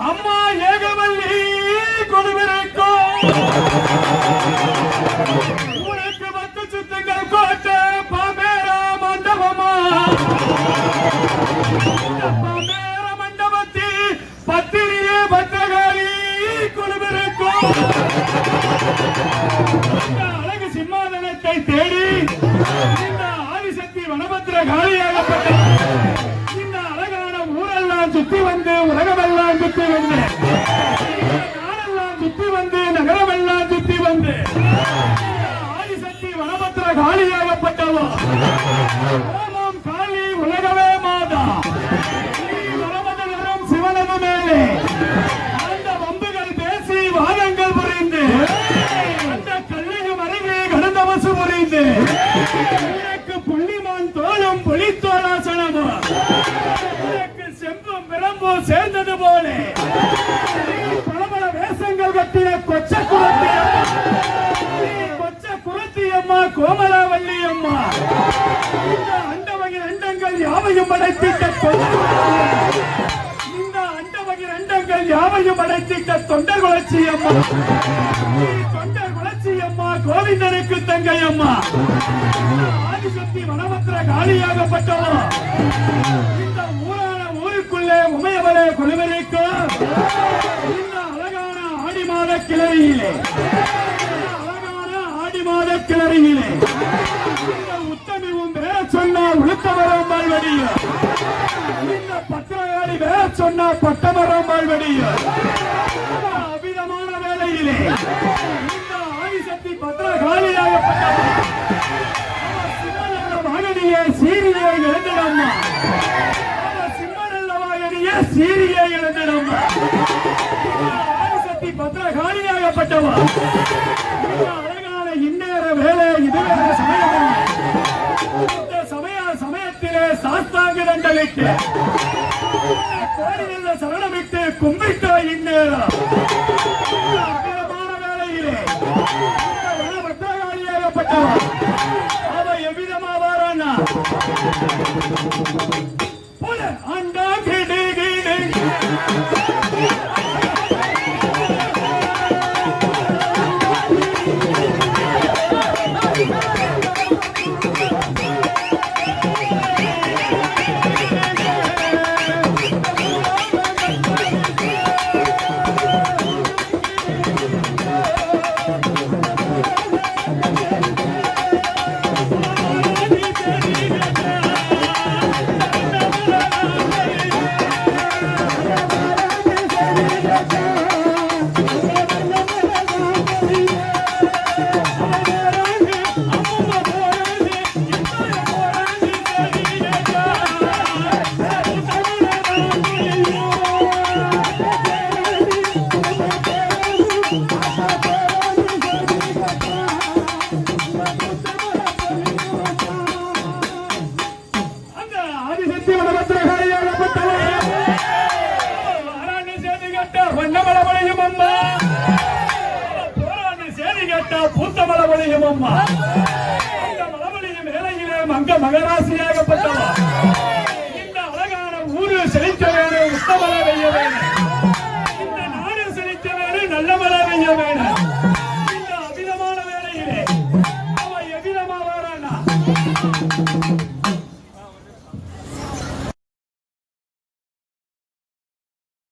அம்மா ஏகவல்லி கொடுவிருக்கும் உனக்கு 10 சுத்தங்கள் கோட்டை பாமேரா மண்டபமா பாமேர மண்டபத்தில் பத்திரியே பத்திரகாளி கொடுவிருக்கும் அழகு சிம்மாதனத்தை தேடி இந்த ஆதிசக்தி வனபத்திர காளியாகப்பட்ட சுத்தி வந்து உலகமெல்லாம் சுத்தி வந்து நாடெல்லாம் சுத்தி வந்து நகரமெல்லாம் சுத்தி வந்து ஆதிசக்தி வனபத்திர காளியாகப்பட்டவோ ஓமம் காளி உலகமே மாதா வனபதனம் சிவனது மேலே அந்த வம்புகள் பேசி வாதங்கள் புரிந்து அந்த கல்லையும் அருகே கடந்தவசு புரிந்து புள்ளிமான் தோளும் புலித்தோலாசனமோ செம்பும் பிரம்போ சேர்ந்தது போல பல வேஷங்கள் கட்டிய கொச்ச குலத்தி அம்மா கோமலாவல்லி அம்மா இந்த அண்டவகை அண்டங்கள் யாவையும் அடைத்திட்ட இந்த அண்டவகை அண்டங்கள் யாவையும் அடைத்திட்ட தொண்டர் குலச்சி அம்மா தொண்டர் குலச்சி அம்மா கோவிந்தனுக்கு தங்கை அம்மா ஆதிசக்தி வனபத்திர காளியாகப்பட்டவோ இந்த ஊருக்குள்ளே உமையவளே கொலுவரைக்கும் இந்த அழகான ஆடி மாத கிளறியிலே இந்த உத்தமிவும் வேற சொன்னா உளுத்தவரம் பால்வடியும் இந்த பத்திரகாளி வேற சொன்னா பட்டமரம் பால்வடியும் அபிதமான வேலையிலே இந்த ஆதிசக்தி பத்திரகாளியாகப்பட்ட மகனியே சீரியை எழுந்திடம்மா சீரியை எழுந்திடம் ஆதிசக்தி பத்திரகாளியாகப்பட்டவா அழகான இந்நேர வேலை இதுவே சமயத்திலே சாஸ்தாங்க தண்டலிட்டு கோடியில் சரணமிட்டு கும்பிட்ட இந்நேரம் வேலையிலே பத்திரகாளியாகப்பட்டவா அவ எவ்விதமா வாரானா அண்டா கிடு மகராசியாகப்பட்டவா இந்த அழகான ஊரு செழிக்க வேணும், உத்தமலை வெய்ய வேணும், இந்த நாடு செழிக்க வேணும், நல்ல மழை வெய்ய வேணும். இந்த அபிதமான வேலையிலே அவ எவ்விதமா வாரானா